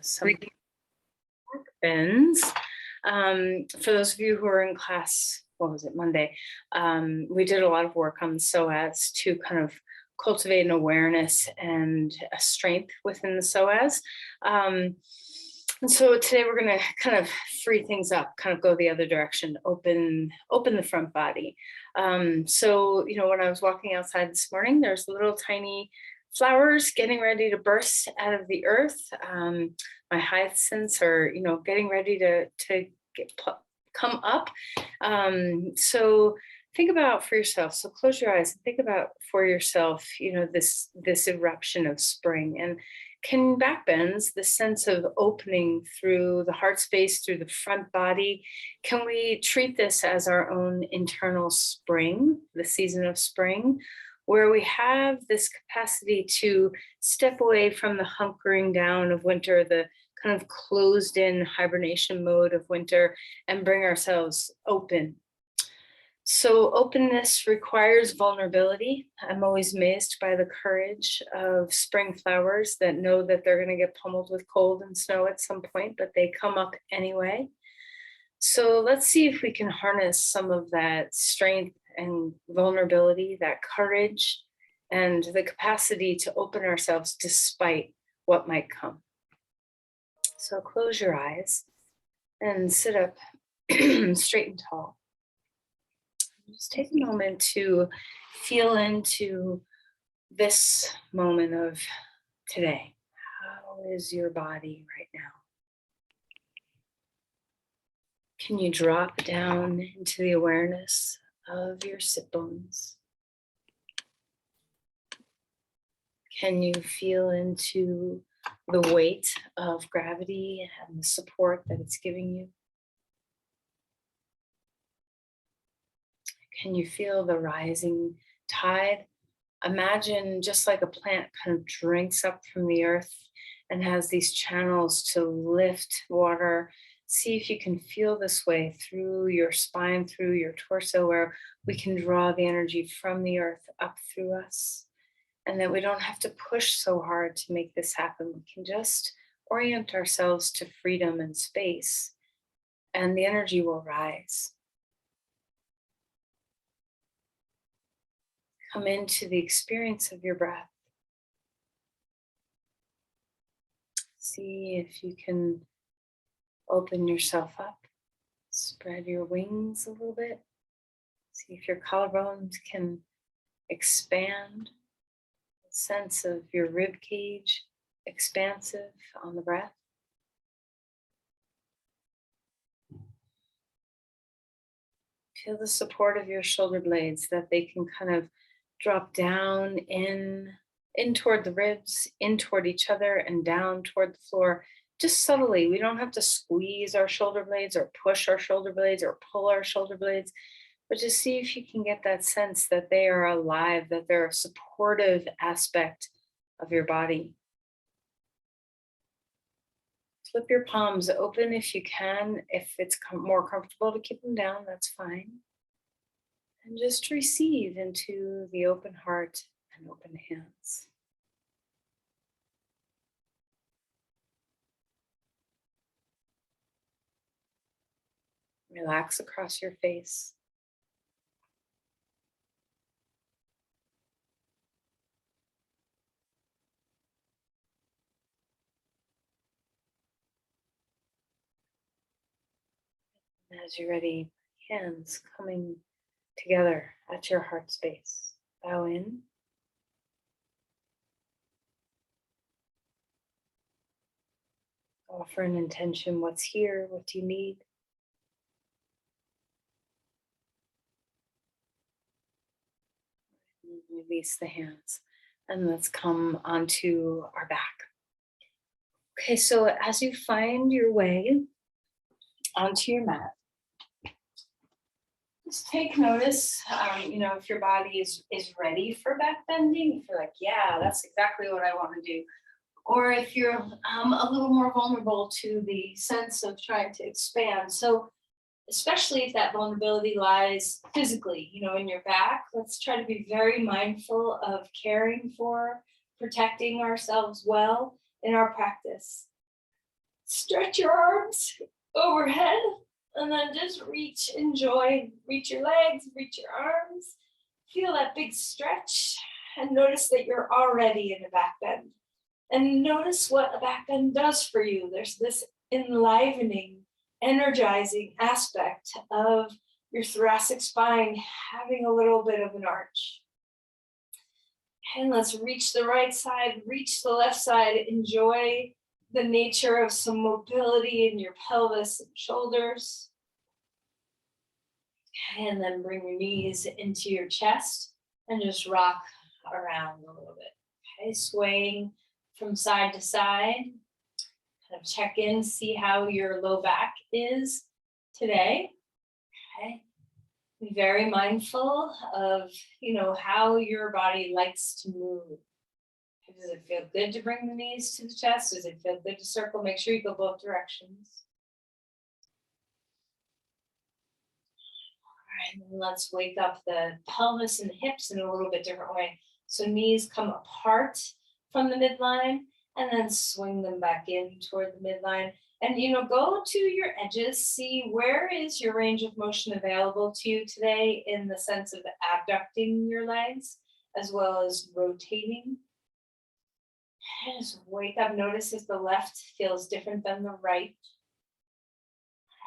some back bends. For those of you who are in class, what was it, Monday, we did a lot of work on the psoas to kind of cultivate an awareness and a strength within the psoas. And so today we're going to kind of free things up, kind of go the other direction, open the front body. So, when I was walking outside this morning, there's little tiny flowers getting ready to burst out of the earth. My hyacinths are, getting ready to come up. So think about for yourself. So close your eyes and think about for yourself, this eruption of spring. And can back bends, the sense of opening through the heart space, through the front body, can we treat this as our own internal spring, the season of spring, where we have this capacity to step away from the hunkering down of winter, the kind of closed in hibernation mode of winter, and bring ourselves open. So openness requires vulnerability. I'm always amazed by the courage of spring flowers that know that they're going to get pummeled with cold and snow at some point, but they come up anyway. So let's see if we can harness some of that strength and vulnerability, that courage, and the capacity to open ourselves despite what might come. So close your eyes and sit up straight and tall. Just take a moment to feel into this moment of today. How is your body right now? Can you drop down into the awareness of your sit bones? Can you feel into the weight of gravity and the support that it's giving you? Can you feel the rising tide? Imagine just like a plant kind of drinks up from the earth and has these channels to lift water. See if you can feel this way through your spine, through your torso, where we can draw the energy from the earth up through us. And that we don't have to push so hard to make this happen. We can just orient ourselves to freedom and space, and the energy will rise. Come into the experience of your breath. See if you can open yourself up. Spread your wings a little bit. See if your collarbones can expand. The sense of your rib cage expansive on the breath. Feel the support of your shoulder blades, that they can kind of drop down in toward the ribs, in toward each other, and down toward the floor, just subtly. We don't have to squeeze our shoulder blades or push our shoulder blades or pull our shoulder blades, but just see if you can get that sense that they are alive, that they're a supportive aspect of your body. Flip your palms open if you can. If it's more comfortable to keep them down, that's fine. And just receive into the open heart and open hands. Relax across your face. And as you're ready, hands coming together at your heart space. Bow in. Offer an intention. What's here? What do you need? And release the hands. And let's come onto our back. Okay, so as you find your way onto your mat, just take notice, if your body is ready for back bending, if you're like, yeah, that's exactly what I want to do. Or if you're a little more vulnerable to the sense of trying to expand. So especially if that vulnerability lies physically, in your back, let's try to be very mindful of caring for, protecting ourselves well in our practice. Stretch your arms overhead and then just reach, enjoy, reach your legs, reach your arms. Feel that big stretch and notice that you're already in a back bend. And notice what a back bend does for you. There's this enlivening, energizing aspect of your thoracic spine having a little bit of an arch. And let's reach the right side, reach the left side, enjoy the nature of some mobility in your pelvis and shoulders. And then bring your knees into your chest and just rock around a little bit. Okay, swaying from side to side. Kind of check in, see how your low back is today. Okay. Be very mindful of, how your body likes to move. Does it feel good to bring the knees to the chest? Does it feel good to circle? Make sure you go both directions. All right, and let's wake up the pelvis and the hips in a little bit different way. So knees come apart from the midline and then swing them back in toward the midline. And, go to your edges, see where is your range of motion available to you today in the sense of abducting your legs as well as rotating. And just wake up, notice if the left feels different than the right.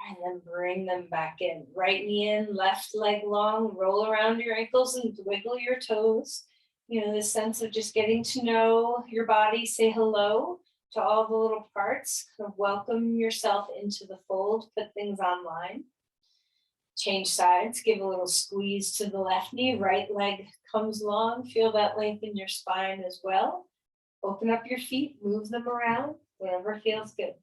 And then bring them back in. Right knee in, left leg long, roll around your ankles and wiggle your toes. The sense of just getting to know your body, say hello to all the little parts, kind of welcome yourself into the fold, put things online. Change sides, give a little squeeze to the left knee, right leg comes long, feel that length in your spine as well. Open up your feet, move them around, whatever feels good.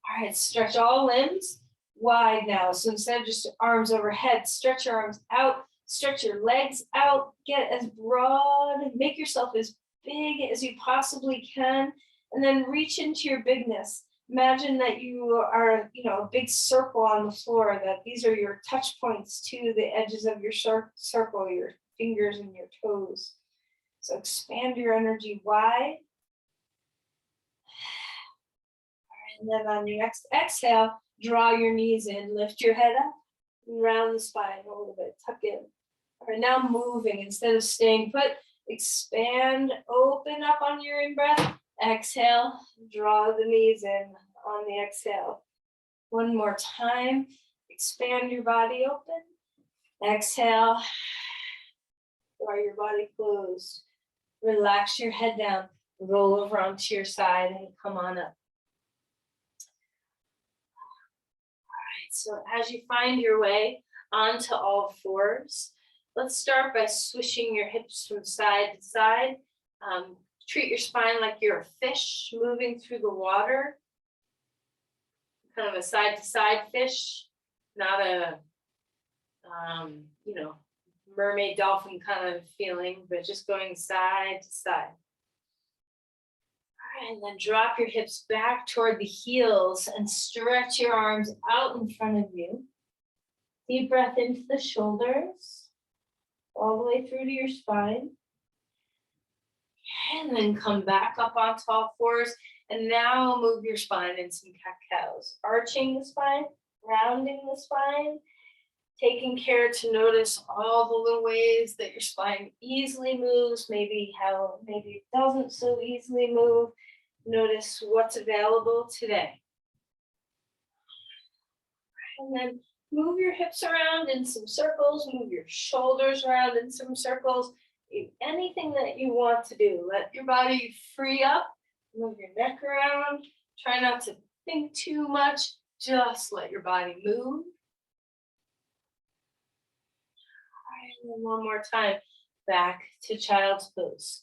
All right, stretch all limbs wide now. So instead of just arms overhead, stretch your arms out, stretch your legs out, get as broad, make yourself as big as you possibly can, and then reach into your bigness. Imagine that you are, a big circle on the floor, that these are your touch points to the edges of your circle, your fingers and your toes. So expand your energy wide. And then on your next exhale, draw your knees in, lift your head up, and round the spine a little bit, tuck in. All right, now moving, instead of staying put, expand, open up on your in-breath. Exhale, draw the knees in on the exhale. One more time, expand your body open. Exhale, draw your body closed. Relax your head down, roll over onto your side and come on up. So as you find your way onto all fours, let's start by swishing your hips from side to side. Treat your spine like you're a fish moving through the water. Kind of a side to side fish, not a, mermaid dolphin kind of feeling, but just going side to side. And then drop your hips back toward the heels and stretch your arms out in front of you. Deep breath into the shoulders, all the way through to your spine. And then come back up onto all fours. And now move your spine in some cat-cows. Arching the spine, rounding the spine, taking care to notice all the little ways that your spine easily moves, maybe it doesn't so easily move. Notice what's available today. And then move your hips around in some circles, move your shoulders around in some circles. Anything that you want to do. Let your body free up, move your neck around. Try not to think too much, just let your body move. And then one more time, back to child's pose.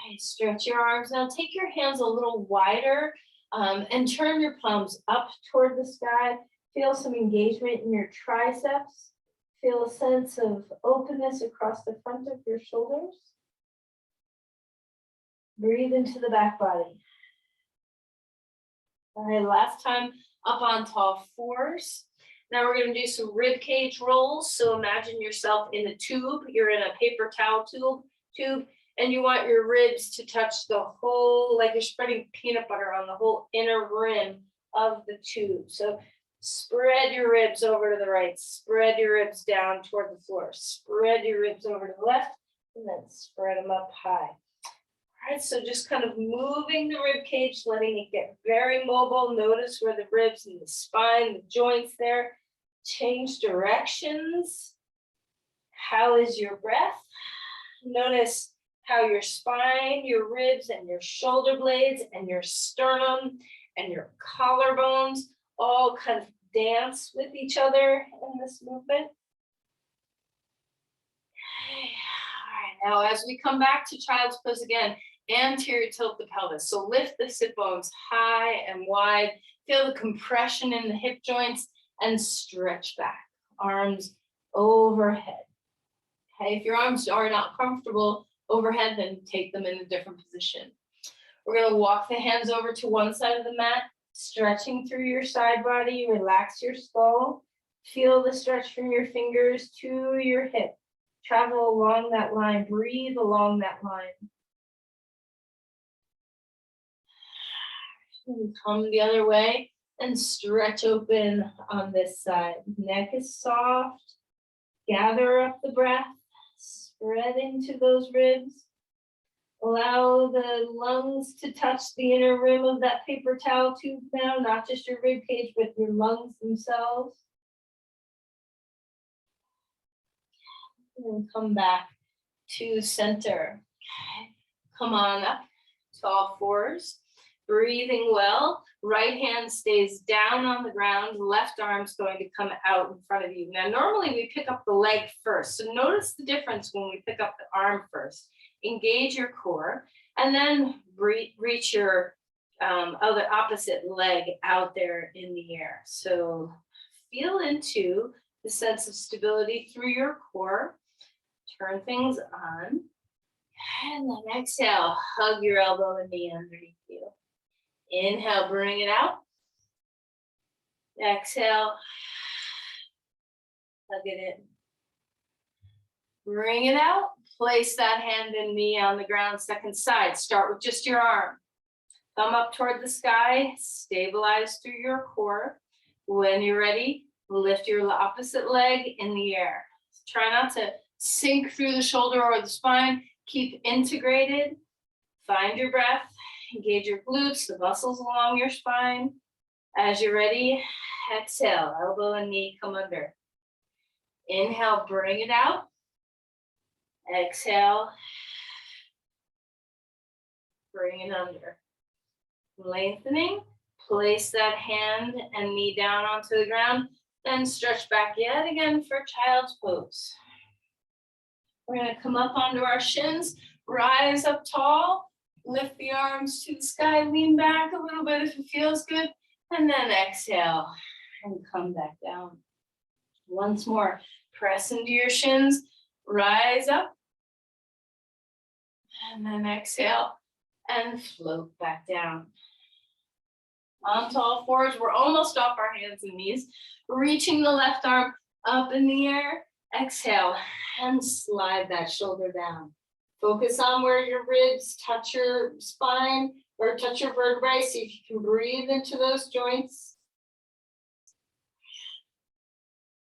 Okay, stretch your arms. Now take your hands a little wider and turn your palms up toward the sky. Feel some engagement in your triceps. Feel a sense of openness across the front of your shoulders. Breathe into the back body. All right, last time up on all fours. Now we're going to do some rib cage rolls. So imagine yourself in a tube. You're in a paper towel tube. And you want your ribs to touch the whole, like you're spreading peanut butter on the whole inner rim of the tube. So spread your ribs over to the right, spread your ribs down toward the floor, spread your ribs over to the left, and then spread them up high. All right, so just kind of moving the rib cage, letting it get very mobile. Notice where the ribs and the spine, the joints there. Change directions. How is your breath? Notice how your spine, your ribs, and your shoulder blades, and your sternum, and your collarbones all kind of dance with each other in this movement. Okay. All right, now as we come back to child's pose again, anterior tilt the pelvis. So lift the sit bones high and wide. Feel the compression in the hip joints and stretch back. Arms overhead. Okay, if your arms are not comfortable overhead, then take them in a different position. We're going to walk the hands over to one side of the mat, stretching through your side body. Relax your skull. Feel the stretch from your fingers to your hip. Travel along that line. Breathe along that line. And come the other way and stretch open on this side. Neck is soft. Gather up the breath. Spread into those ribs. Allow the lungs to touch the inner rim of that paper towel tube now, not just your rib cage, but your lungs themselves. And come back to center. Okay. Come on up to all fours. Breathing well. Right hand stays down on the ground. Left arm's going to come out in front of you. Now, normally we pick up the leg first. So notice the difference when we pick up the arm first. Engage your core and then reach your other opposite leg out there in the air. So feel into the sense of stability through your core. Turn things on. And then exhale, hug your elbow and knee underneath you. Inhale, bring it out. Exhale, hug it in. Bring it out. Place that hand and knee on the ground, second side. Start with just your arm. Thumb up toward the sky. Stabilize through your core. When you're ready, lift your opposite leg in the air. Try not to sink through the shoulder or the spine. Keep integrated. Find your breath. Engage your glutes, the muscles along your spine. As you're ready, exhale, elbow and knee come under. Inhale, bring it out. Exhale, bring it under. Lengthening, place that hand and knee down onto the ground, then stretch back yet again for child's pose. We're going to come up onto our shins, rise up tall. Lift the arms to the sky, lean back a little bit if it feels good, and then exhale and come back down. Once more, press into your shins, rise up, and then exhale and float back down. Onto all fours, we're almost off our hands and knees, reaching the left arm up in the air, exhale, and slide that shoulder down. Focus on where your ribs touch your spine or touch your vertebrae. See if you can breathe into those joints.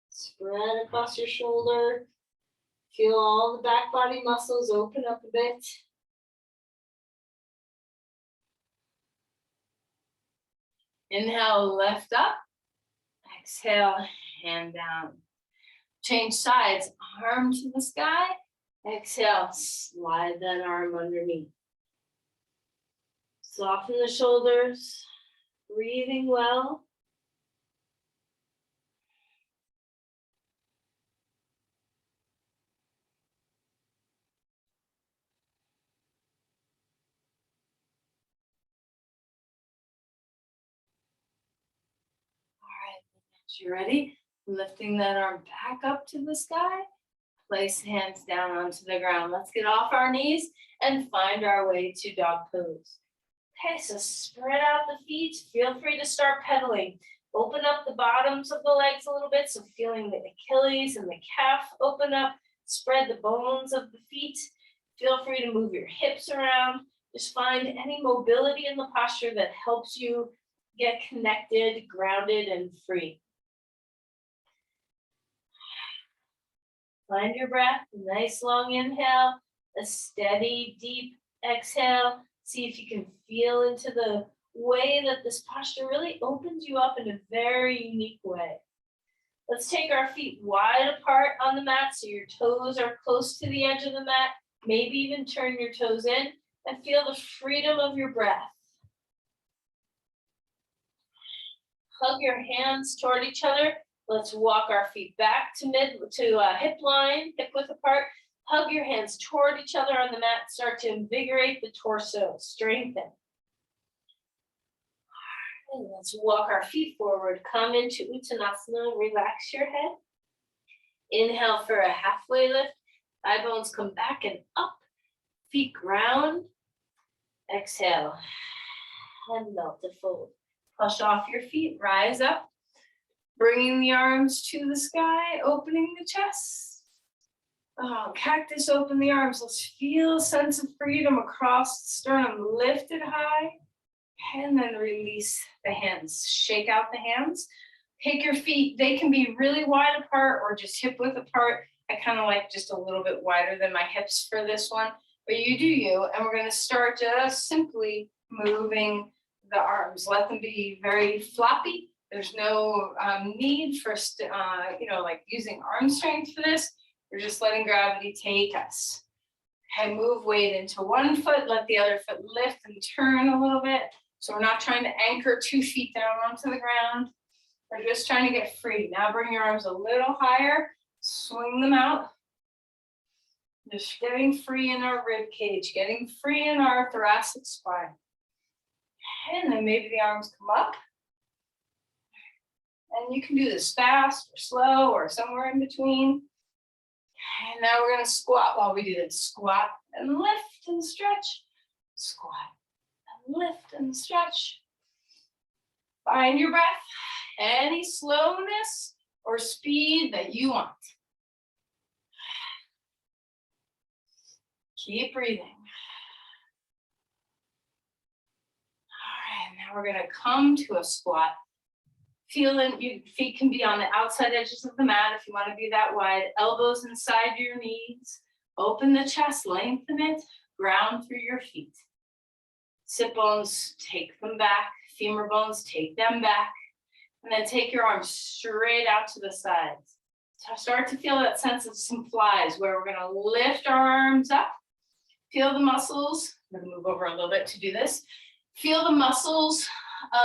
Spread across your shoulder. Feel all the back body muscles open up a bit. Inhale, lift up. Exhale, hand down. Change sides, arm to the sky. Exhale, slide that arm underneath. Soften the shoulders, breathing well. All right, once you're ready, lifting that arm back up to the sky. Place hands down onto the ground. Let's get off our knees and find our way to dog pose. Okay, so spread out the feet. Feel free to start pedaling. Open up the bottoms of the legs a little bit. So feeling the Achilles and the calf open up. Spread the bones of the feet. Feel free to move your hips around. Just find any mobility in the posture that helps you get connected, grounded, and free. Find your breath, nice long inhale, a steady, deep exhale. See if you can feel into the way that this posture really opens you up in a very unique way. Let's take our feet wide apart on the mat so your toes are close to the edge of the mat. Maybe even turn your toes in and feel the freedom of your breath. Hug your hands toward each other. Let's walk our feet back to hip line, hip width apart. Hug your hands toward each other on the mat. Start to invigorate the torso, strengthen. And let's walk our feet forward. Come into Uttanasana, relax your head. Inhale for a halfway lift. Thigh bones come back and up. Feet ground. Exhale. And melt to fold. Push off your feet, rise up. Bringing the arms to the sky, opening the chest. Oh, cactus, open the arms. Let's feel a sense of freedom across the sternum. Lift it high. And then release the hands. Shake out the hands. Take your feet. They can be really wide apart or just hip width apart. I kind of like just a little bit wider than my hips for this one. But you do you. And we're going to start just simply moving the arms. Let them be very floppy. There's no need for, like using arm strength for this. We're just letting gravity take us. Okay, move weight into one foot. Let the other foot lift and turn a little bit. So we're not trying to anchor 2 feet down onto the ground. We're just trying to get free. Now bring your arms a little higher. Swing them out. Just getting free in our rib cage. Getting free in our thoracic spine. And then maybe the arms come up. And you can do this fast or slow or somewhere in between. And now we're going to squat while we do this. Squat and lift and stretch. Squat and lift and stretch. Find your breath. Any slowness or speed that you want. Keep breathing. All right, now we're going to come to a squat. Feeling your feet can be on the outside edges of the mat if you want to be that wide. Elbows inside your knees. Open the chest, lengthen it, ground through your feet. Sit bones, take them back. Femur bones, take them back. And then take your arms straight out to the sides. So start to feel that sense of some flies where we're going to lift our arms up. Feel the muscles. I'm going to move over a little bit to do this. Feel the muscles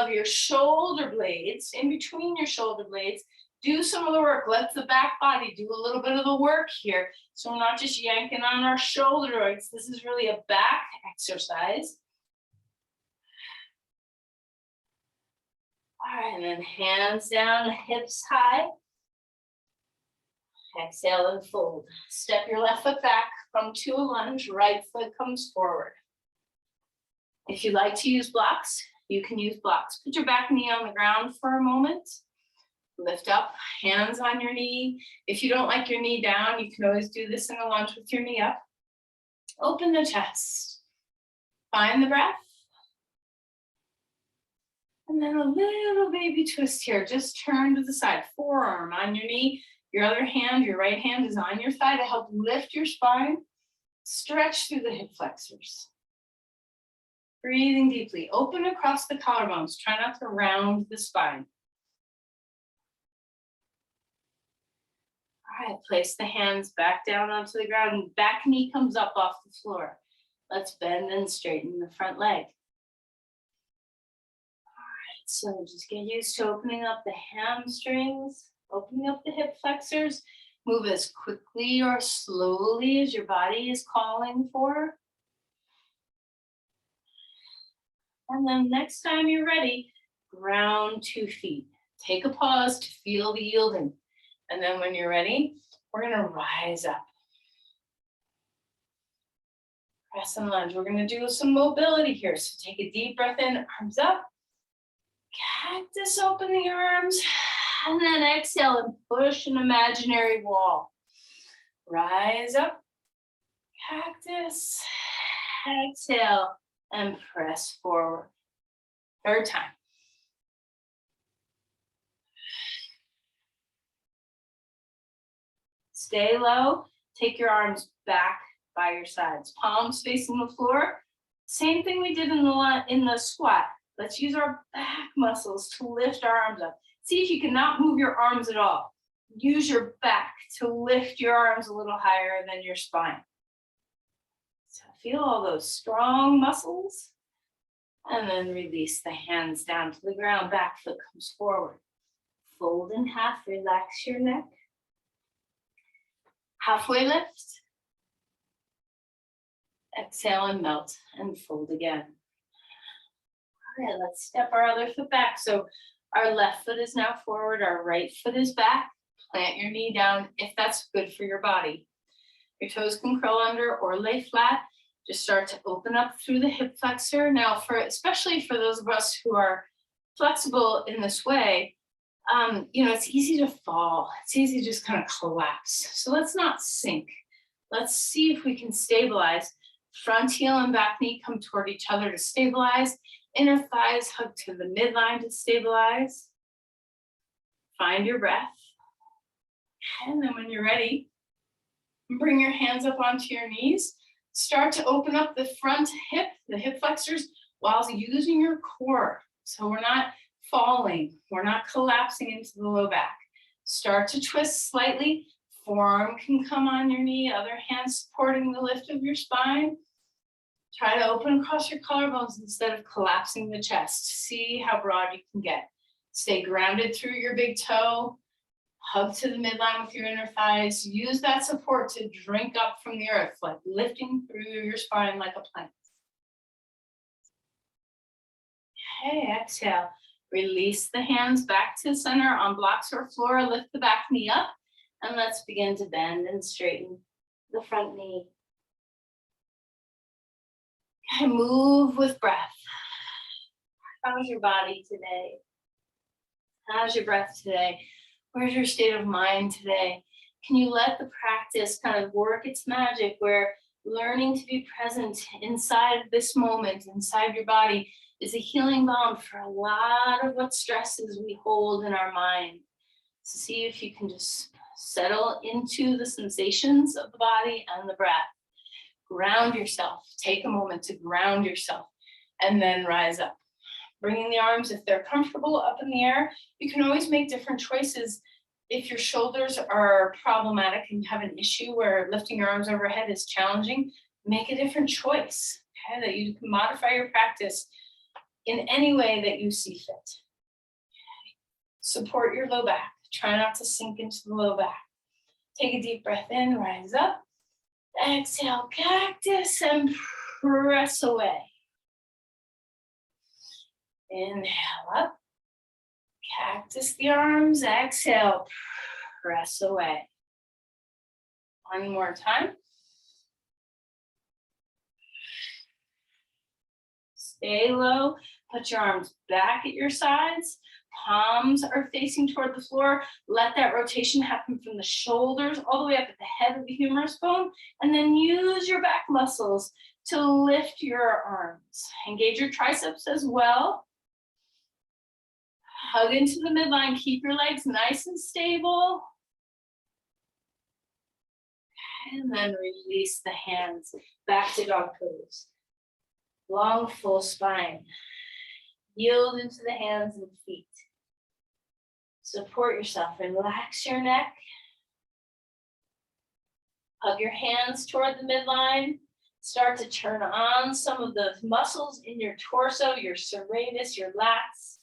of your shoulder blades, in between your shoulder blades. Do some of the work. Let the back body do a little bit of the work here. So we're not just yanking on our shoulders. This is really a back exercise. All right, and then hands down, hips high. Exhale and fold. Step your left foot back, come to a lunge, right foot comes forward. If you like to use blocks, you can use blocks. Put your back knee on the ground for a moment. Lift up, hands on your knee. If you don't like your knee down, you can always do this in a lunge with your knee up. Open the chest. Find the breath. And then a little baby twist here. Just turn to the side. Forearm on your knee. Your other hand, your right hand is on your thigh to help lift your spine. Stretch through the hip flexors. Breathing deeply. Open across the collarbones. Try not to round the spine. All right, place the hands back down onto the ground and back knee comes up off the floor. Let's bend and straighten the front leg. So just get used to opening up the hamstrings, opening up the hip flexors. Move as quickly or slowly as your body is calling for. And then next time you're ready, ground 2 feet. Take a pause to feel the yielding. And then when you're ready, we're going to rise up. Press and lunge. We're going to do some mobility here. So take a deep breath in, arms up. Cactus, open the arms, and then exhale and push an imaginary wall. Rise up, Cactus. Exhale and press forward. Third time. Stay low. Take your arms back by your sides. Palms facing the floor. Same thing we did in the squat. Let's use our back muscles to lift our arms up. See if you cannot move your arms at all. Use your back to lift your arms a little higher than your spine. So feel all those strong muscles. And then release the hands down to the ground. Back foot comes forward. Fold in half. Relax your neck. Halfway lift. Exhale and melt and fold again. All right, let's step our other foot back. So our left foot is now forward, our right foot is back. Plant your knee down if that's good for your body. Your toes can curl under or lay flat. Just start to open up through the hip flexor. Now, especially for those of us who are flexible in this way, it's easy to fall. It's easy to just kind of collapse. So let's not sink. Let's see if we can stabilize. Front heel and back knee come toward each other to stabilize. Inner thighs hug to the midline to stabilize. Find your breath. And then when you're ready, bring your hands up onto your knees. Start to open up the front hip, the hip flexors, while using your core. So we're not falling. We're not collapsing into the low back. Start to twist slightly. Forearm can come on your knee. Other hand supporting the lift of your spine. Try to open across your collarbones instead of collapsing the chest. See how broad you can get. Stay grounded through your big toe. Hug to the midline with your inner thighs. Use that support to drink up from the earth, like lifting through your spine like a plank. Okay, exhale. Release the hands back to center on blocks or floor. Lift the back knee up. And let's begin to bend and straighten the front knee. Okay, move with breath. How's your body today? How's your breath today? Where's your state of mind today? Can you let the practice kind of work its magic where learning to be present inside this moment, inside your body, is a healing balm for a lot of what stresses we hold in our mind. So see if you can just settle into the sensations of the body and the breath. Ground yourself. Take a moment to ground yourself and then rise up. Bringing the arms, if they're comfortable, up in the air. You can always make different choices. If your shoulders are problematic and you have an issue where lifting your arms overhead is challenging, make a different choice, okay? That you can modify your practice in any way that you see fit. Okay. Support your low back. Try not to sink into the low back. Take a deep breath in, rise up. Exhale, cactus, and press away. Inhale up. Cactus the arms. Exhale, press away. One more time. Stay low. Put your arms back at your sides. Palms are facing toward the floor. Let that rotation happen from the shoulders all the way up at the head of the humerus bone. And then use your back muscles to lift your arms. Engage your triceps as well. Hug into the midline. Keep your legs nice and stable. And then release the hands back to dog pose. Long, full spine. Yield into the hands and feet. Support yourself. Relax your neck. Hug your hands toward the midline. Start to turn on some of the muscles in your torso, your serratus, your lats.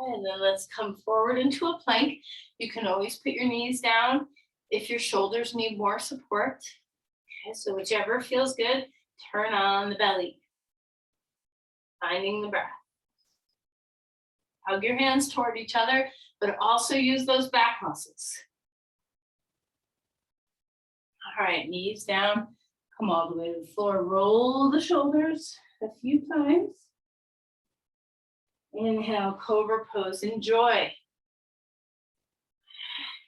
And then let's come forward into a plank. You can always put your knees down if your shoulders need more support. Okay, so whichever feels good, turn on the belly. Finding the breath. Hug your hands toward each other, but also use those back muscles. All right, knees down. Come all the way to the floor. Roll the shoulders a few times. Inhale, cobra pose. Enjoy.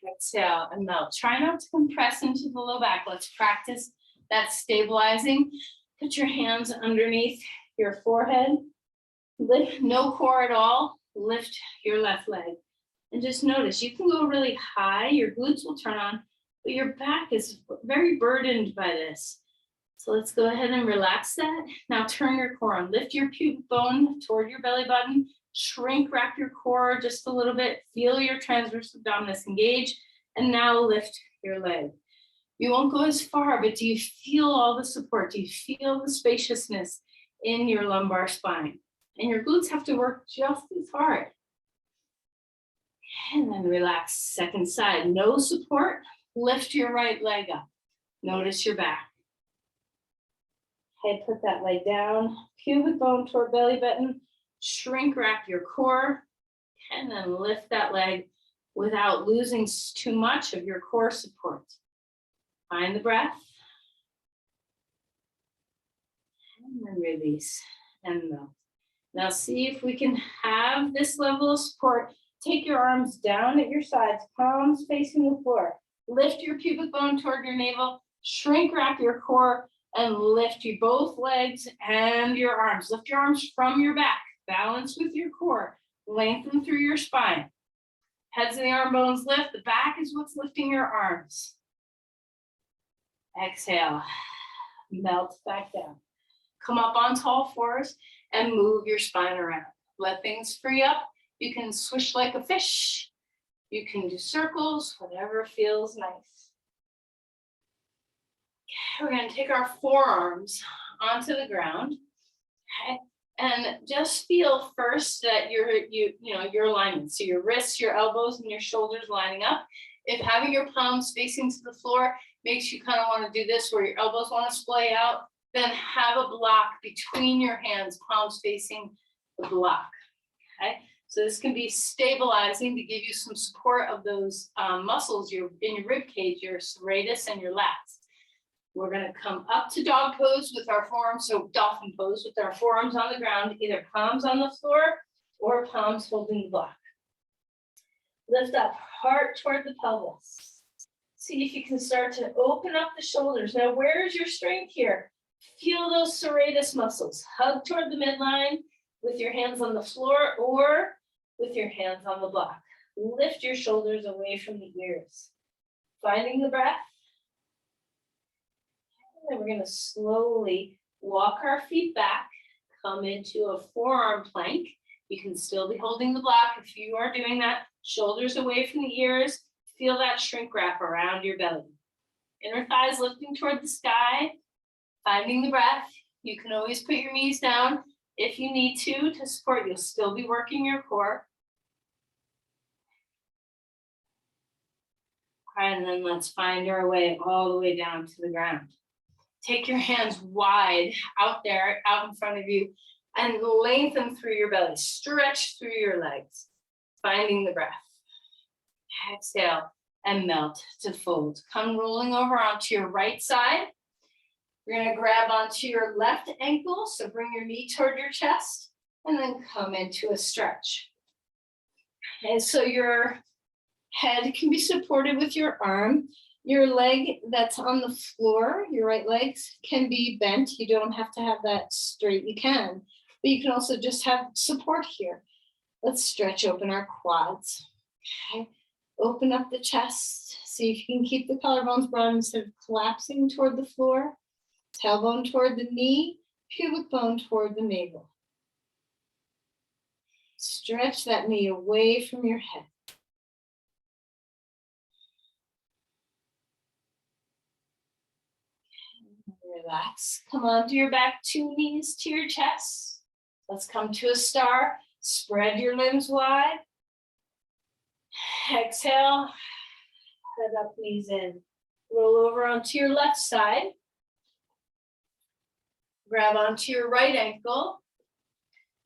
Exhale and melt. Try not to compress into the low back. Let's practice that stabilizing. Put your hands underneath your forehead. Lift, no core at all. Lift your left leg. And just notice, you can go really high. Your glutes will turn on, but your back is very burdened by this. So let's go ahead and relax that. Now turn your core on. Lift your pubic bone toward your belly button. Shrink wrap your core just a little bit. Feel your transverse abdominis engage. And now lift your leg. You won't go as far, but do you feel all the support? Do you feel the spaciousness in your lumbar spine? And your glutes have to work just as hard. And then relax, second side. No support, lift your right leg up. Notice your back. Okay, put that leg down, pubic bone toward belly button, shrink wrap your core, and then lift that leg without losing too much of your core support. Find the breath. And then release and melt. Now see if we can have this level of support. Take your arms down at your sides, palms facing the floor. Lift your pubic bone toward your navel, shrink wrap your core, and lift you both legs and your arms. Lift your arms from your back, balance with your core, lengthen through your spine. Heads and the arm bones lift, the back is what's lifting your arms. Exhale, melt back down. Come up on tall fours and move your spine around. Let things free up. You can swish like a fish. You can do circles, whatever feels nice. Okay, we're gonna take our forearms onto the ground. Okay, and just feel first that your alignment. So your wrists, your elbows, and your shoulders lining up. If having your palms facing to the floor makes you kind of want to do this where your elbows want to splay out, then have a block between your hands, palms facing the block. Okay. So this can be stabilizing to give you some support of those muscles in your rib cage, your serratus and your lats. We're going to come up to dog pose with our forearms, so dolphin pose with our forearms on the ground, either palms on the floor or palms holding the block. Lift up, heart toward the pelvis. See if you can start to open up the shoulders. Now, where's your strength here? Feel those serratus muscles. Hug toward the midline with your hands on the floor or with your hands on the block. Lift your shoulders away from the ears. Finding the breath. And then we're going to slowly walk our feet back, come into a forearm plank. You can still be holding the block if you are doing that. Shoulders away from the ears. Feel that shrink wrap around your belly. Inner thighs lifting toward the sky. Finding the breath. You can always put your knees down if you need to support. You'll still be working your core. And then let's find our way all the way down to the ground. Take your hands wide out there, out in front of you, and lengthen through your belly. Stretch through your legs. Finding the breath. Exhale and melt to fold. Come rolling over onto your right side. You're going to grab onto your left ankle, so bring your knee toward your chest, and then come into a stretch. And so your head can be supported with your arm. Your leg that's on the floor, your right leg, can be bent. You don't have to have that straight. You can, but you can also just have support here. Let's stretch open our quads. Okay. Open up the chest. See if you can keep the collarbones broad instead of collapsing toward the floor. Tailbone toward the knee, pubic bone toward the navel. Stretch that knee away from your head. Relax. Come onto your back, 2 knees to your chest. Let's come to a star. Spread your limbs wide. Exhale. Head up, knees in. Roll over onto your left side. Grab onto your right ankle.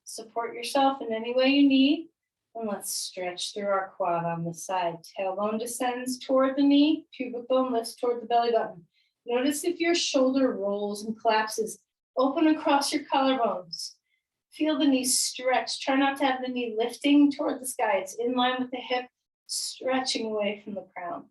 Support yourself in any way you need. And let's stretch through our quad on the side. Tailbone descends toward the knee. Pubic bone lifts toward the belly button. Notice if your shoulder rolls and collapses. Open across your collarbones. Feel the knee stretch. Try not to have the knee lifting toward the sky. It's in line with the hip. stretching away from the crown.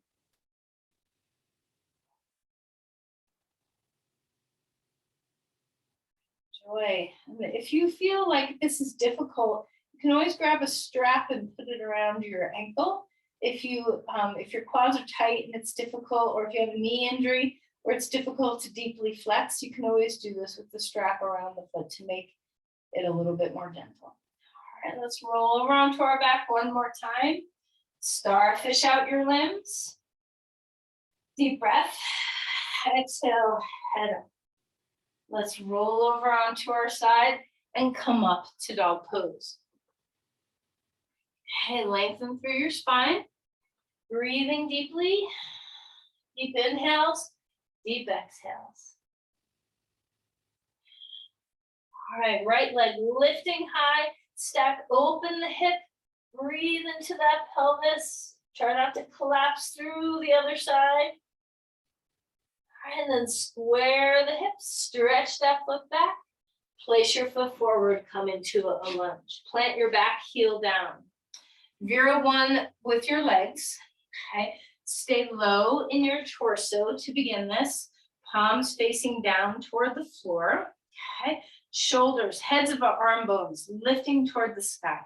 Enjoy. If you feel like this is difficult, you can always grab a strap and put it around your ankle. If your quads are tight and it's difficult, or if you have a knee injury or it's difficult to deeply flex, you can always do this with the strap around the foot to make it a little bit more gentle. All right, let's roll over onto our back one more time. Starfish out your limbs. Deep breath. Exhale, head up. Let's roll over onto our side and come up to dog pose. Okay, lengthen through your spine. Breathing deeply. Deep inhales, deep exhales. All right, right leg lifting high. Stack open the hip. Breathe into that pelvis. Try not to collapse through the other side. And then square the hips, stretch that foot back. Place your foot forward, come into a lunge. Plant your back heel down. Vira one with your legs, okay? Stay low in your torso to begin this. Palms facing down toward the floor, okay? Shoulders, heads of our arm bones lifting toward the sky.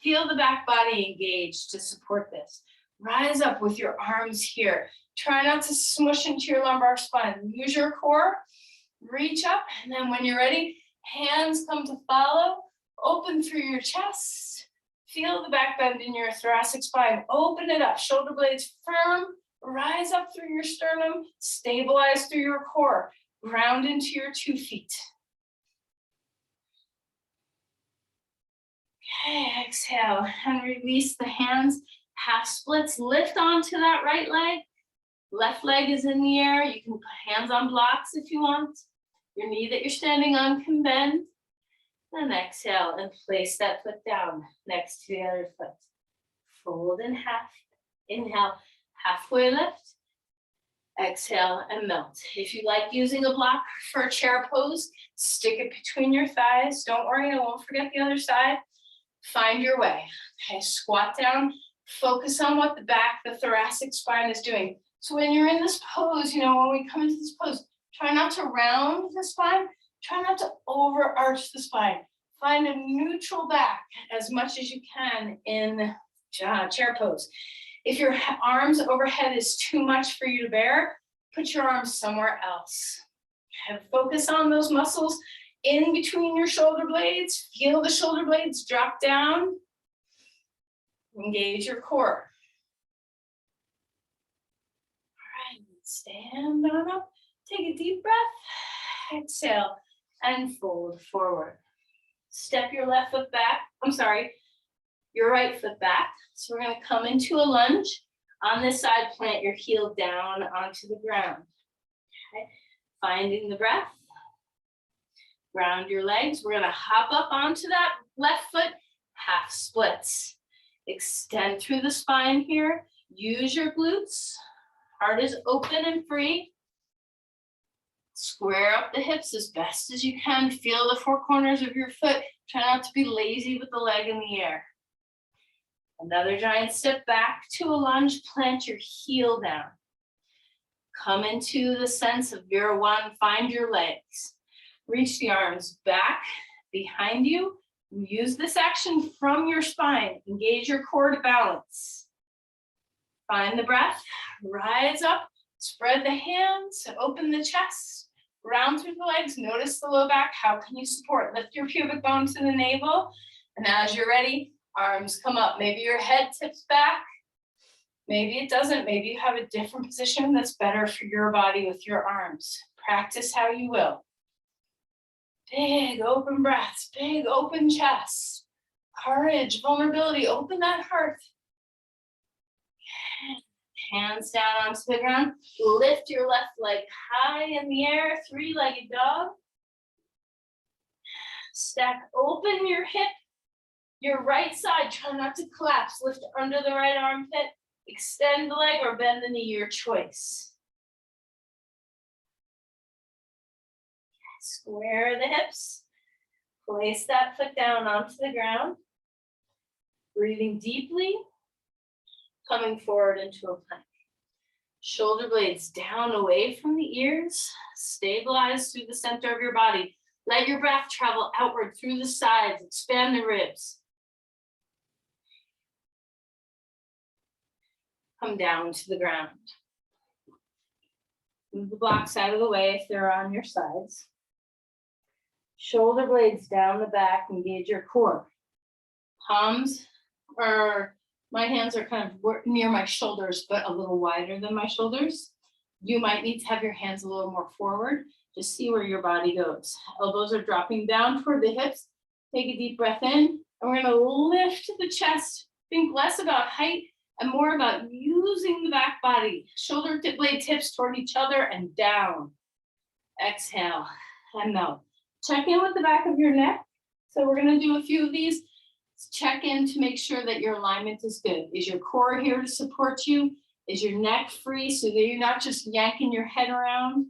Feel the back body engaged to support this. Rise up with your arms here. Try not to smush into your lumbar spine. Use your core, reach up, and then when you're ready, hands come to follow. Open through your chest. Feel the back bend in your thoracic spine. Open it up, shoulder blades firm. Rise up through your sternum. Stabilize through your core. Ground into your 2 feet. Okay, exhale and release the hands. Half splits, lift onto that right leg. Left leg is in the air. You can put hands on blocks if you want. Your knee that you're standing on can bend. Then exhale and place that foot down next to the other foot. Fold in half. Inhale, halfway lift. Exhale and melt. If you like using a block for a chair pose, stick it between your thighs. Don't worry, I won't forget the other side. Find your way. Okay, squat down. Focus on what the back, the thoracic spine is doing. So when you're in this pose, when we come into this pose, try not to round the spine. Try not to overarch the spine. Find a neutral back as much as you can in chair pose. If your arms overhead is too much for you to bear, put your arms somewhere else. Focus on those muscles in between your shoulder blades. Feel the shoulder blades drop down. Engage your core. All right, stand on up. Take a deep breath. Exhale and fold forward. Step your left foot back. Your right foot back. So we're going to come into a lunge. On this side, plant your heel down onto the ground. Okay. Finding the breath. Ground your legs. We're going to hop up onto that left foot. Half splits. Extend through the spine here. Use your glutes. Heart is open and free. Square up the hips as best as you can. Feel the 4 corners of your foot. Try not to be lazy with the leg in the air. Another giant step back to a lunge. Plant your heel down. Come into the sense of Vira 1. Find your legs. Reach the arms back behind you. Use this action from your spine. Engage your core to balance. Find the breath. Rise up. Spread the hands. Open the chest. Round through the legs. Notice the low back. How can you support? Lift your pubic bone to the navel. And as you're ready, arms come up. Maybe your head tips back. Maybe it doesn't. Maybe you have a different position that's better for your body with your arms. Practice how you will. Big open breaths, big open chest. Courage, vulnerability, open that heart. Hands down onto the ground. Lift your left leg high in the air, 3-legged dog. Stack open your hip, your right side. Try not to collapse. Lift under the right armpit. Extend the leg or bend the knee, your choice. Square the hips. Place that foot down onto the ground. Breathing deeply. Coming forward into a plank. Shoulder blades down away from the ears. Stabilize through the center of your body. Let your breath travel outward through the sides. Expand the ribs. Come down to the ground. Move the blocks out of the way if they're on your sides. Shoulder blades down the back, engage your core. Palms are, my hands are kind of near my shoulders, but a little wider than my shoulders. You might need to have your hands a little more forward. Just see where your body goes. Elbows are dropping down toward the hips. Take a deep breath in, and we're gonna lift the chest. Think less about height and more about using the back body. Shoulder blade tips toward each other and down. Exhale and melt. Check in with the back of your neck. So we're gonna do a few of these. Check in to make sure that your alignment is good. Is your core here to support you? Is your neck free so that you're not just yanking your head around?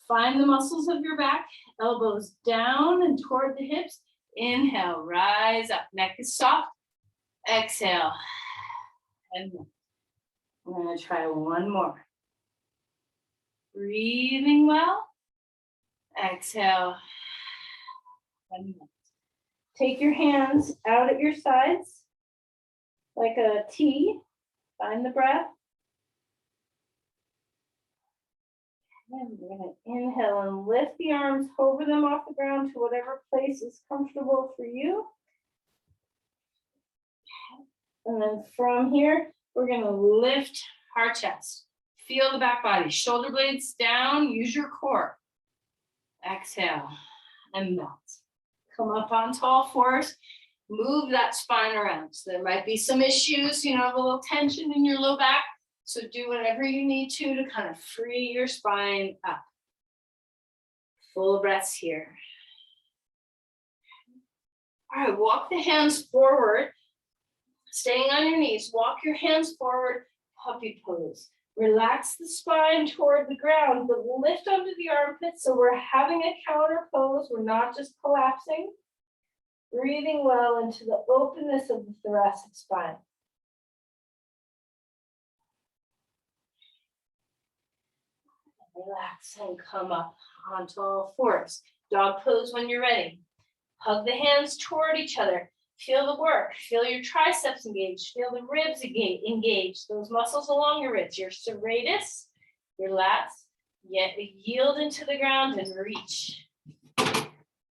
Find the muscles of your back, elbows down and toward the hips. Inhale, rise up, neck is soft. Exhale, and I'm gonna try one more. Breathing well. Exhale, and take your hands out at your sides like a T. Find the breath. And we're going to inhale and lift the arms, hover them off the ground to whatever place is comfortable for you. And then from here, we're going to lift our chest. Feel the back body, shoulder blades down, use your core. Exhale and melt. Come up onto all fours, move that spine around. So there might be some issues, a little tension in your low back. So do whatever you need to kind of free your spine up. Full breaths here. All right, walk the hands forward. Staying on your knees, walk your hands forward, puppy pose. Relax the spine toward the ground, but lift under the armpits so we're having a counter pose. We're not just collapsing. Breathing well into the openness of the thoracic spine. Relax and come up onto all fours. Dog pose when you're ready. Hug the hands toward each other. Feel the work. Feel your triceps engaged. Feel the ribs engaged. Those muscles along your ribs. Your serratus, your lats. Yet yield into the ground and reach.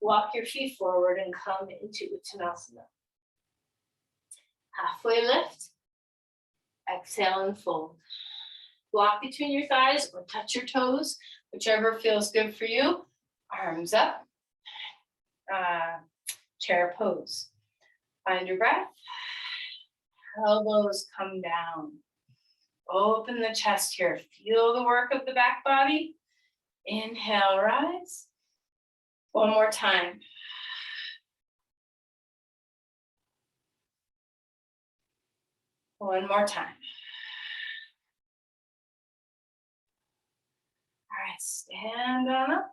Walk your feet forward and come into Uttanasana. Halfway lift. Exhale and fold. Block between your thighs or touch your toes, whichever feels good for you. Arms up. Chair pose. Find your breath. Elbows come down. Open the chest here. Feel the work of the back body. Inhale, rise. One more time. One more time. All right, stand on up.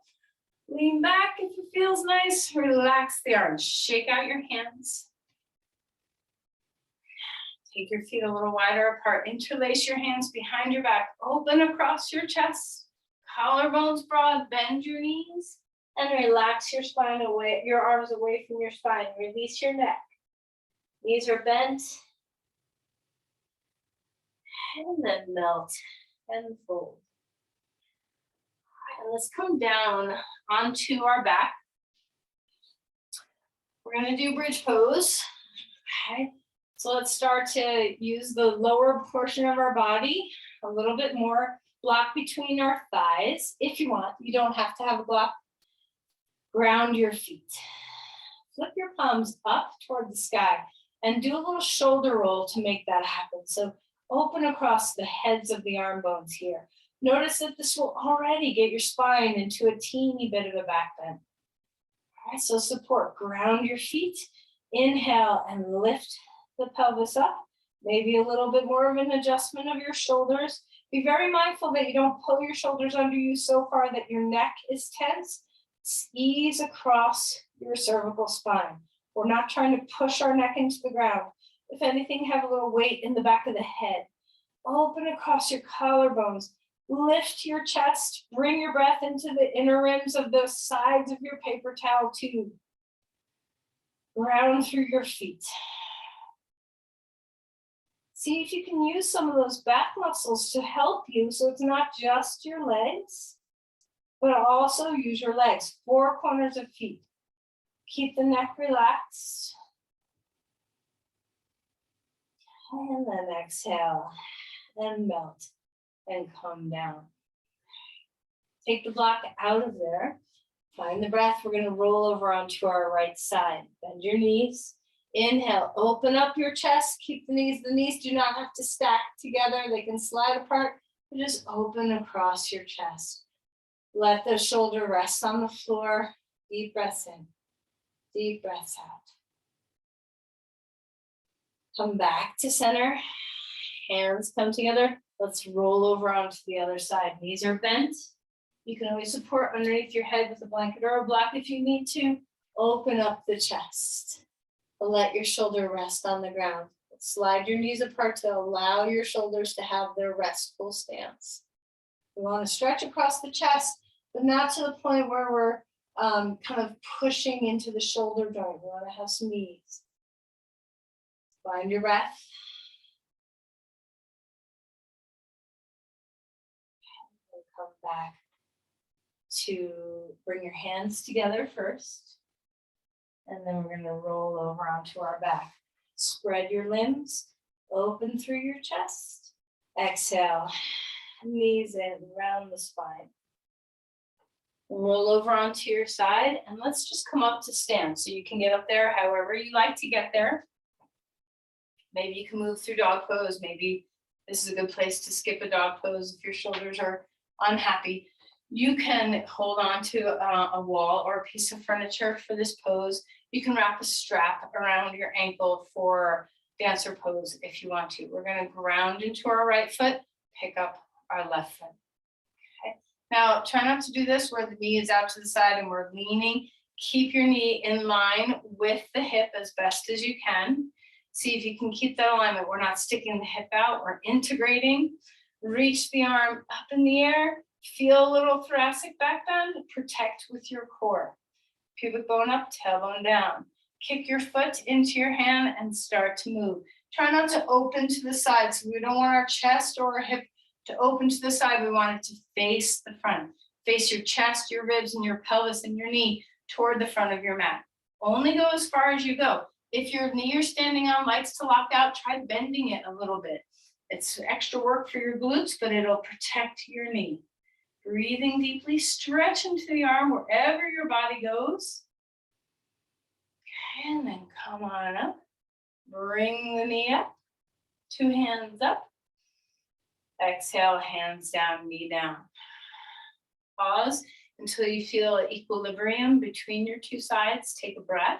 Lean back if it feels nice. Relax the arms. Shake out your hands. Take your feet a little wider apart. Interlace your hands behind your back. Open across your chest. Collarbones broad. Bend your knees. And relax your spine away, your arms away from your spine. Release your neck. Knees are bent. And then melt and fold. All right, let's come down onto our back. We're going to do bridge pose. Okay. So let's start to use the lower portion of our body a little bit more. Block between our thighs if you want. You don't have to have a block. Ground your feet. Flip your palms up toward the sky and do a little shoulder roll to make that happen. So open across the heads of the arm bones here. Notice that this will already get your spine into a teeny bit of a back bend. All right, so support. Ground your feet. Inhale and lift the pelvis up. Maybe a little bit more of an adjustment of your shoulders. Be very mindful that you don't pull your shoulders under you so far that your neck is tense. Ease across your cervical spine. We're not trying to push our neck into the ground. If anything, have a little weight in the back of the head. Open across your collarbones. Lift your chest. Bring your breath into the inner rims of the sides of your paper towel tube. Ground through your feet. See if you can use some of those back muscles to help you, so it's not just your legs, but also use your legs, 4 corners of feet. Keep the neck relaxed. And then exhale and melt and come down. Take the block out of there. Find the breath. We're going to roll over onto our right side. Bend your knees. Inhale, open up your chest. Keep the knees. The knees do not have to stack together. They can slide apart. But just open across your chest. Let the shoulder rest on the floor. Deep breaths in. Deep breaths out. Come back to center. Hands come together. Let's roll over onto the other side. Knees are bent. You can always support underneath your head with a blanket or a block if you need to. Open up the chest. Let your shoulder rest on the ground. Slide your knees apart to allow your shoulders to have their restful stance. We want to stretch across the chest, but not to the point where we're kind of pushing into the shoulder joint. We want to have some ease. Find your breath. And come back to bring your hands together first. And then we're going to roll over onto our back. Spread your limbs, open through your chest. Exhale, knees in, round the spine. Roll over onto your side, and let's just come up to stand. So you can get up there however you like to get there. Maybe you can move through dog pose. Maybe this is a good place to skip a dog pose if your shoulders are unhappy. You can hold on to a wall or a piece of furniture for this pose. You can wrap a strap around your ankle for dancer pose if you want to. We're going to ground into our right foot, pick up our left foot. Okay. Now, try not to do this where the knee is out to the side and we're leaning. Keep your knee in line with the hip as best as you can. See if you can keep that alignment. We're not sticking the hip out. We're integrating. Reach the arm up in the air. Feel a little thoracic back bend. Protect with your core. Pubic bone up, tailbone down. Kick your foot into your hand and start to move. Try not to open to the side. So we don't want our chest or our hip to open to the side. We want it to face the front. Face your chest, your ribs, and your pelvis and your knee toward the front of your mat. Only go as far as you go. If your knee you're standing on likes to lock out, try bending it a little bit. It's extra work for your glutes, but it'll protect your knee. Breathing deeply, stretch into the arm wherever your body goes. Okay, and then come on up. Bring the knee up. 2 hands up. Exhale, hands down, knee down. Pause until you feel equilibrium between your 2 sides. Take a breath.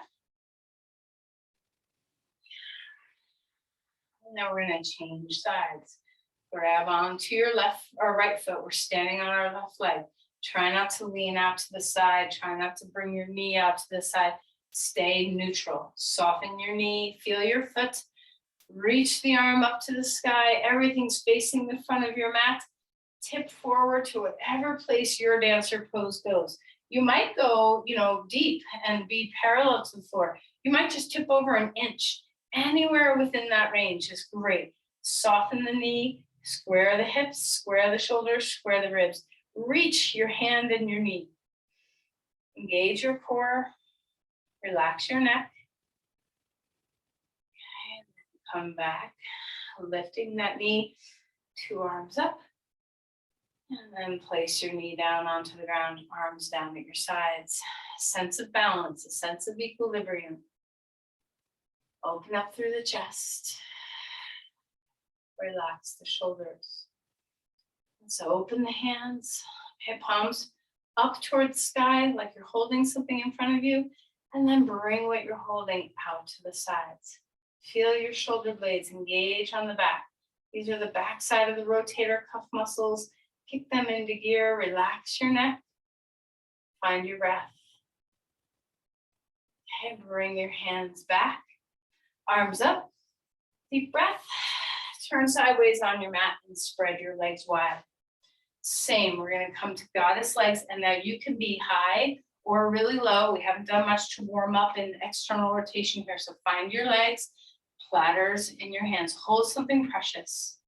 Now we're going to change sides. Grab onto your left or right foot. We're standing on our left leg. Try not to lean out to the side. Try not to bring your knee out to the side. Stay neutral. Soften your knee. Feel your foot. Reach the arm up to the sky. Everything's facing the front of your mat. Tip forward to whatever place your dancer pose goes. You might go, deep and be parallel to the floor. You might just tip over an inch. Anywhere within that range is great. Soften the knee. Square the hips, square the shoulders, square the ribs. Reach your hand and your knee. Engage your core. Relax your neck. Okay, come back, lifting that knee, 2 arms up. And then place your knee down onto the ground, arms down at your sides. A sense of balance, a sense of equilibrium. Open up through the chest. Relax the shoulders. So open the hands, hip palms up towards the sky like you're holding something in front of you, and then bring what you're holding out to the sides. Feel your shoulder blades engage on the back. These are the back side of the rotator cuff muscles. Kick them into gear, relax your neck. Find your breath. Okay, bring your hands back, arms up, deep breath. turn sideways on your mat and spread your legs wide. Same, we're gonna come to goddess legs, and now you can be high or really low. We haven't done much to warm up in external rotation here, so find your legs, platters in your hands. Hold something precious.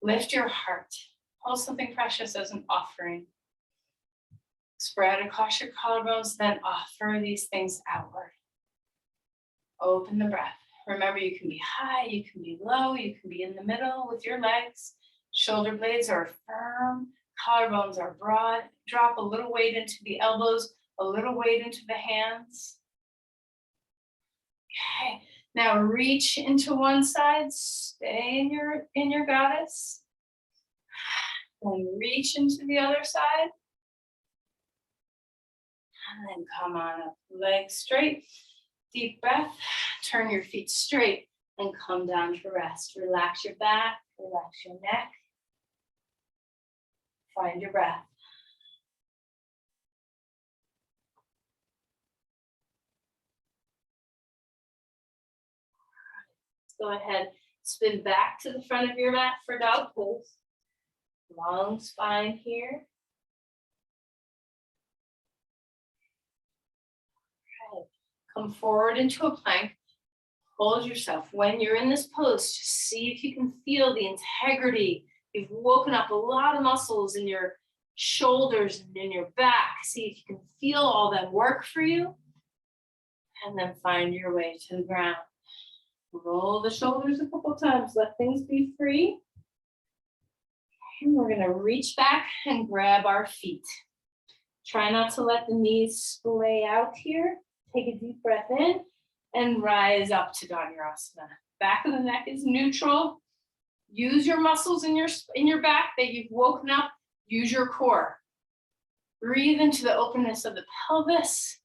Lift your heart. Hold something precious as an offering. Spread across your collarbones, then offer these things outward. Open the breath. Remember, you can be high, you can be low, you can be in the middle with your legs. Shoulder blades are firm, collarbones are broad. Drop a little weight into the elbows, a little weight into the hands. Okay, now reach into one side, stay in your goddess. Then reach into the other side. And then come on up, legs straight. Deep breath, turn your feet straight and come down to rest. Relax your back, relax your neck. Find your breath. Go ahead, spin back to the front of your mat for dog pose. Long spine here. Okay. Come forward into a plank. Hold yourself. When you're in this pose, just see if you can feel the integrity. You've woken up a lot of muscles in your shoulders and in your back. See if you can feel all that work for you. And then find your way to the ground. Roll the shoulders a couple times, let things be free. And we're gonna reach back and grab our feet. Try not to let the knees splay out here. Take a deep breath in and rise up to Uttanasana. Back of the neck is neutral. Use your muscles in your back that you've woken up. Use your core. Breathe into the openness of the pelvis.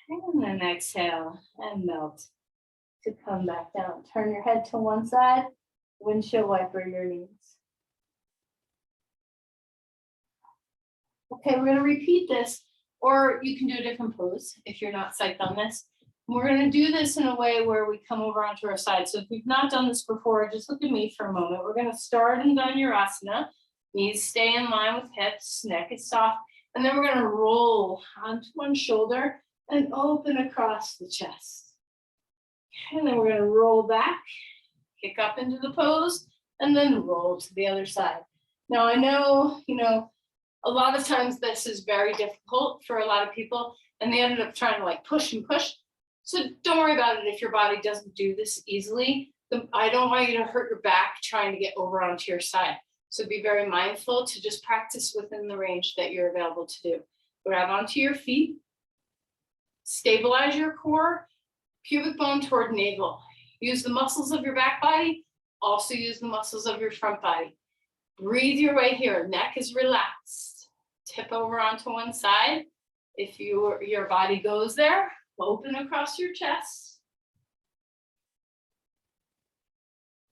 And then exhale and melt to come back down. Turn your head to one side, windshield wiper your knees. Okay, we're gonna repeat this, or you can do a different pose if you're not psyched on this. We're gonna do this in a way where we come over onto our side. So if you've not done this before, just look at me for a moment. We're gonna start in Uttanasana. Knees stay in line with hips, neck is soft. And then we're gonna roll onto one shoulder and open across the chest. And then we're gonna roll back, kick up into the pose, and then roll to the other side. Now I know, a lot of times this is very difficult for a lot of people, and they ended up trying to like push and push. So don't worry about it if your body doesn't do this easily. I don't want you to hurt your back trying to get over onto your side. So be very mindful to just practice within the range that you're available to do. Grab onto your feet. Stabilize your core, pubic bone toward navel. Use the muscles of your back body, also use the muscles of your front body. Breathe your way here, neck is relaxed. Tip over onto one side. If your body goes there, open across your chest.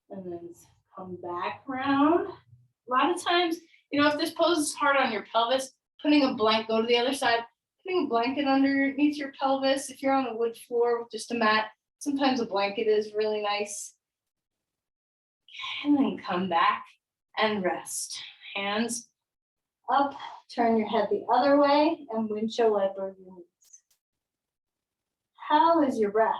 And then come back around. A lot of times, if this pose is hard on your pelvis, putting a blanket, go to the other side, putting a blanket underneath your pelvis. If you're on a wood floor with just a mat, sometimes a blanket is really nice. And then come back and rest. Hands up, turn your head the other way, and windshield wiper your knees. How is your breath?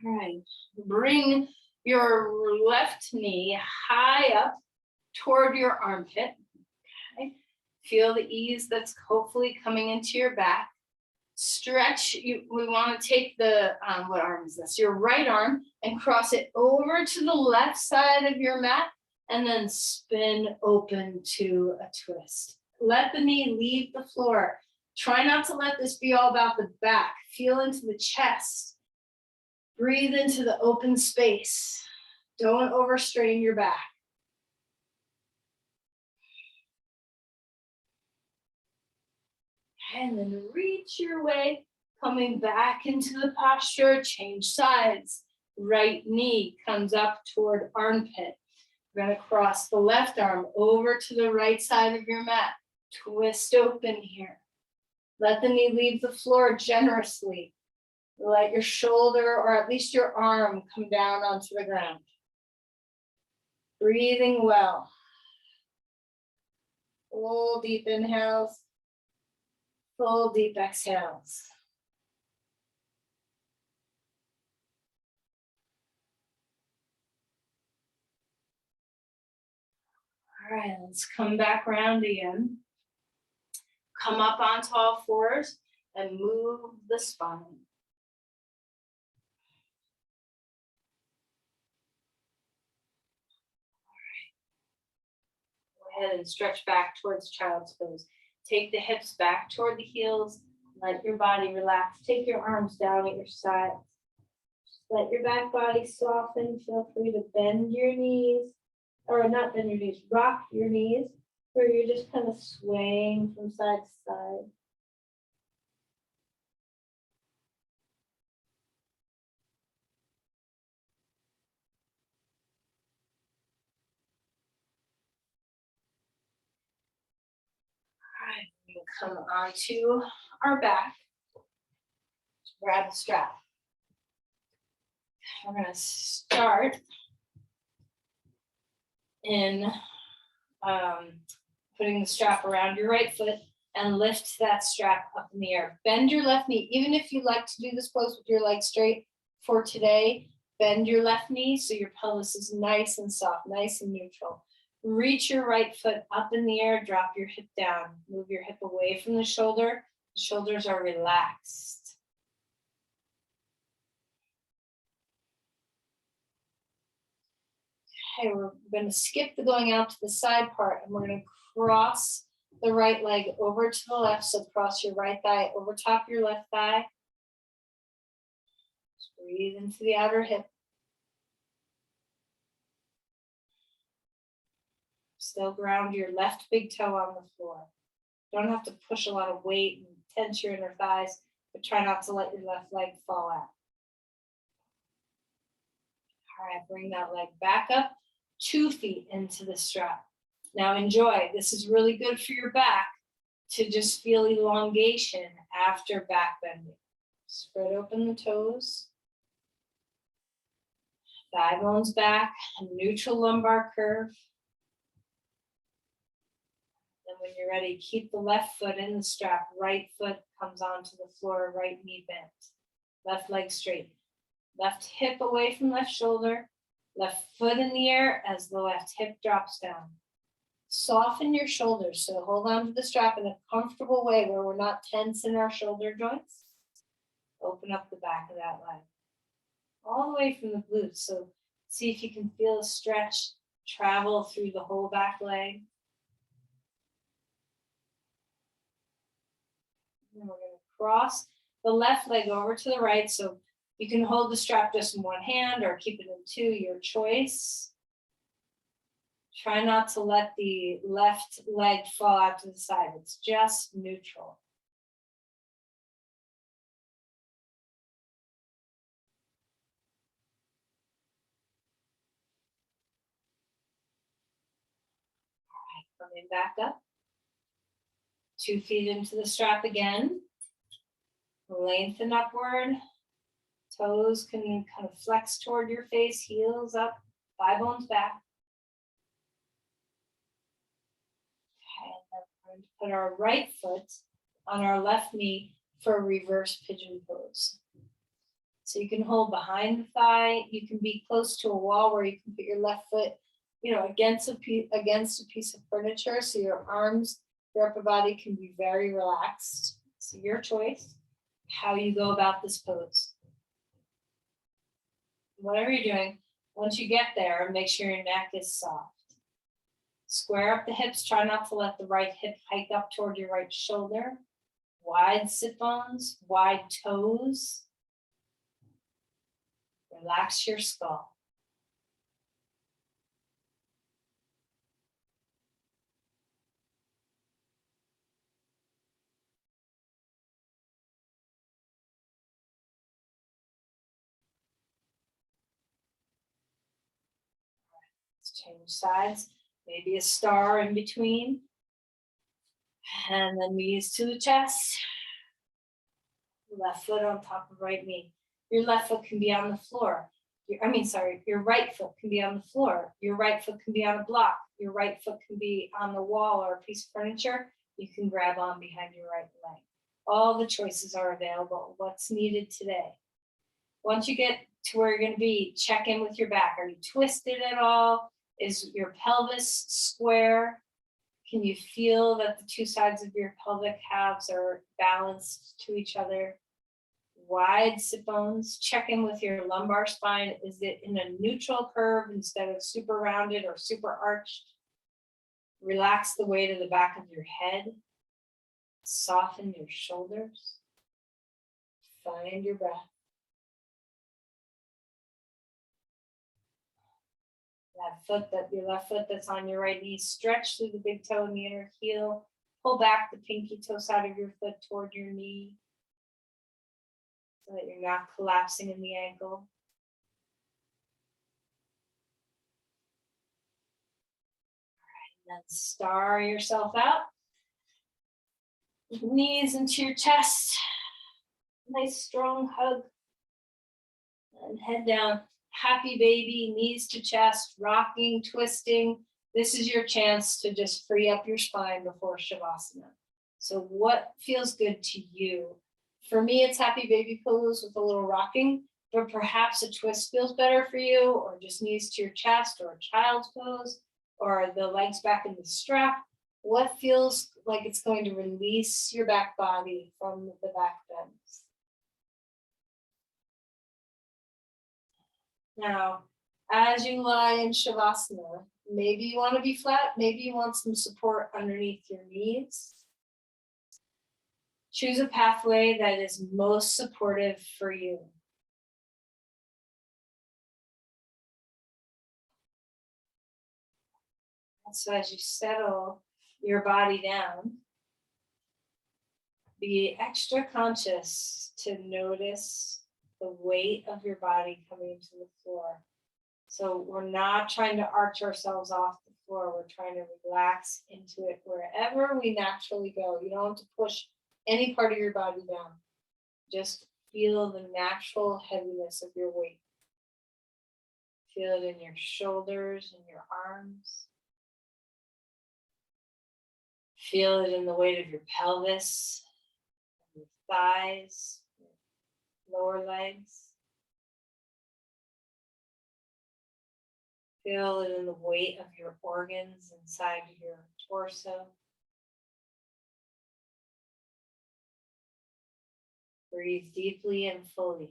All right, bring your left knee high up toward your armpit. Okay. Feel the ease that's hopefully coming into your back. Stretch, we want to take the, what arm is this? Your right arm and cross it over to the left side of your mat and then spin open to a twist. Let the knee leave the floor. Try not to let this be all about the back. Feel into the chest. Breathe into the open space. Don't overstrain your back. And then reach your way, coming back into the posture, change sides. Right knee comes up toward armpit. We're gonna cross the left arm over to the right side of your mat. Twist open here. Let the knee leave the floor generously. Let your shoulder or at least your arm come down onto the ground. Breathing well. Full deep inhales. Full deep exhales. All right, let's come back around again. Come up onto all fours and move the spine. Go ahead and stretch back towards child's pose. Take the hips back toward the heels. Let your body relax. Take your arms down at your sides. Just let your back body soften. Feel free to bend your knees, or not bend your knees, rock your knees, where you're just kind of swaying from side to side. All right, we can come onto our back. Grab the strap. We're going to start in putting the strap around your right foot and lift that strap up in the air. Bend your left knee. Even if you like to do this pose with your legs straight for today, bend your left knee so your pelvis is nice and soft, nice and neutral. Reach your right foot up in the air, drop your hip down. Move your hip away from the shoulder. The shoulders are relaxed. Okay, we're going to skip the going out to the side part, and we're going to cross the right leg over to the left. So cross your right thigh over top your left thigh. Just breathe into the outer hip. Still ground your left big toe on the floor. Don't have to push a lot of weight and tense your inner thighs, but try not to let your left leg fall out. All right, bring that leg back up, 2 feet into the strap. Now enjoy. This is really good for your back to just feel elongation after back bending. Spread open the toes. Thigh bones back, neutral lumbar curve. And when you're ready, keep the left foot in the strap. Right foot comes onto the floor, right knee bent. Left leg straight. Left hip away from left shoulder. Left foot in the air as the left hip drops down. Soften your shoulders, so hold on to the strap in a comfortable way where we're not tense in our shoulder joints. Open up the back of that leg. All the way from the glutes, so see if you can feel a stretch travel through the whole back leg. And we're going to cross the left leg over to the right, so you can hold the strap just in one hand or keep it in 2, your choice. Try not to let the left leg fall out to the side. It's just neutral. All right, coming back up. 2 feet into the strap again. Lengthen upward. Toes can kind of flex toward your face, heels up, thigh bones back. Okay, and then we're going to put our right foot on our left knee for a reverse pigeon pose. So you can hold behind the thigh. You can be close to a wall where you can put your left foot, against a piece of furniture. So your arms, your upper body can be very relaxed. So your choice, how you go about this pose. Whatever you're doing, once you get there, make sure your neck is soft. Square up the hips. Try not to let the right hip hike up toward your right shoulder. Wide sit bones, wide toes. Relax your skull. Let's Change sides, maybe a star in between. And then knees to the chest. Left foot on top of right knee. Your left foot can be on the floor. Your right foot can be on the floor. Your right foot can be on a block. Your right foot can be on the wall or a piece of furniture. You can grab on behind your right leg. All the choices are available. What's needed today? Once you get to where you're going to be, check in with your back. Are you twisted at all? Is your pelvis square? Can you feel that the two sides of your pelvic halves are balanced to each other? Wide sit bones. Check in with your lumbar spine. Is it in a neutral curve instead of super rounded or super arched? Relax the weight of the back of your head. Soften your shoulders. Find your breath. Your left foot that's on your right knee, stretch through the big toe and the inner heel. Pull back the pinky toe side of your foot toward your knee so that you're not collapsing in the ankle. And then star yourself out. Knees into your chest. Nice strong hug. And head down. Happy baby, knees to chest, rocking, twisting. This is your chance to just free up your spine before Shavasana. So what feels good to you? For me, it's happy baby pose with a little rocking, but perhaps a twist feels better for you, or just knees to your chest, or a child's pose, or the legs back in the strap. What feels like it's going to release your back body from the back bends? Now, as you lie in Shavasana, maybe you want to be flat, maybe you want some support underneath your knees. Choose a pathway that is most supportive for you. And so as you settle your body down, be extra conscious to notice the weight of your body coming to the floor. So we're not trying to arch ourselves off the floor. We're trying to relax into it wherever we naturally go. You don't have to push any part of your body down. Just feel the natural heaviness of your weight. Feel it in your shoulders and your arms. Feel it in the weight of your pelvis, your thighs, your lower legs. Feel it in the weight of your organs inside your torso. Breathe deeply and fully.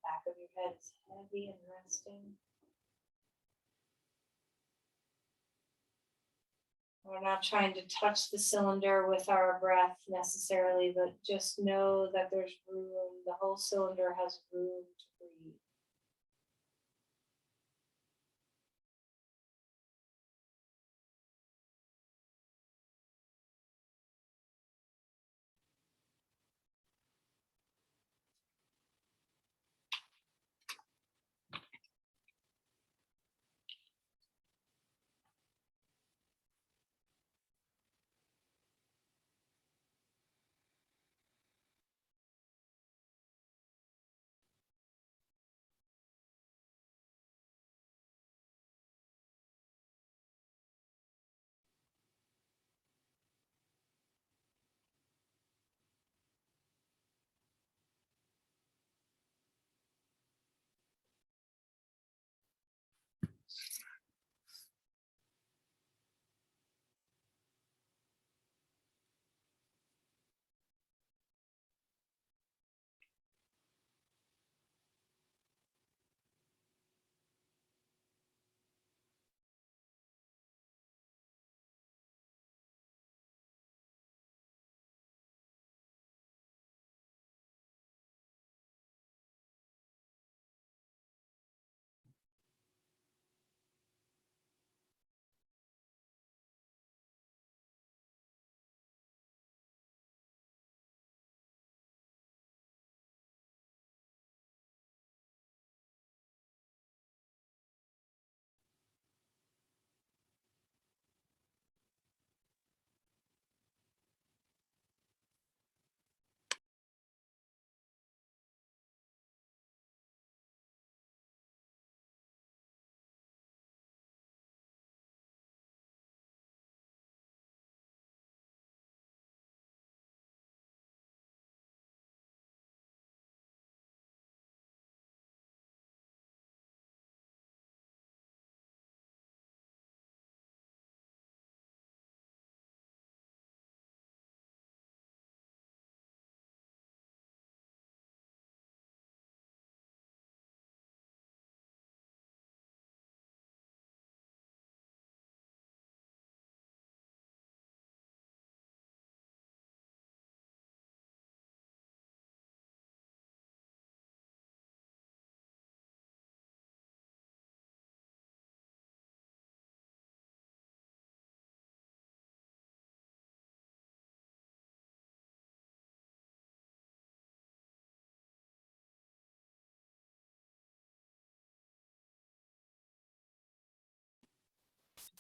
Back of your head is heavy and resting. We're not trying to touch the cylinder with our breath necessarily, but just know that there's room. The whole cylinder has room to breathe.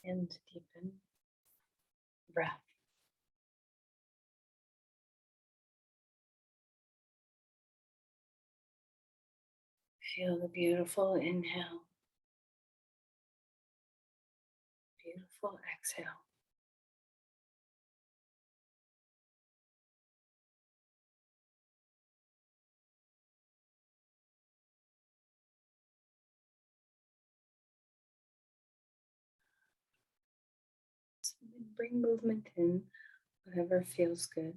And deepen breath. Feel the beautiful inhale, beautiful exhale. So bring movement in, whatever feels good.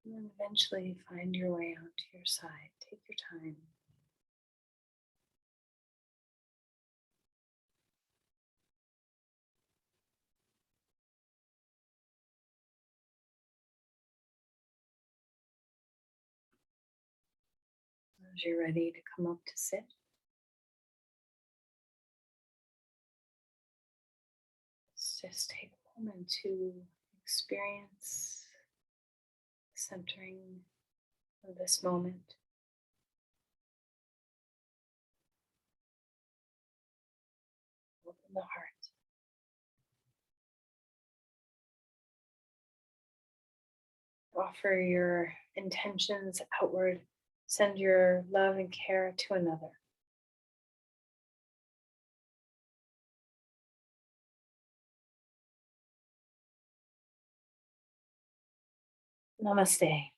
And then eventually find your way out to your side. Take your time. As you're ready to come up to sit, let's just take a moment to experience the centering of this moment. Open the heart. Offer your intentions outward. Send your love and care to another. Namaste.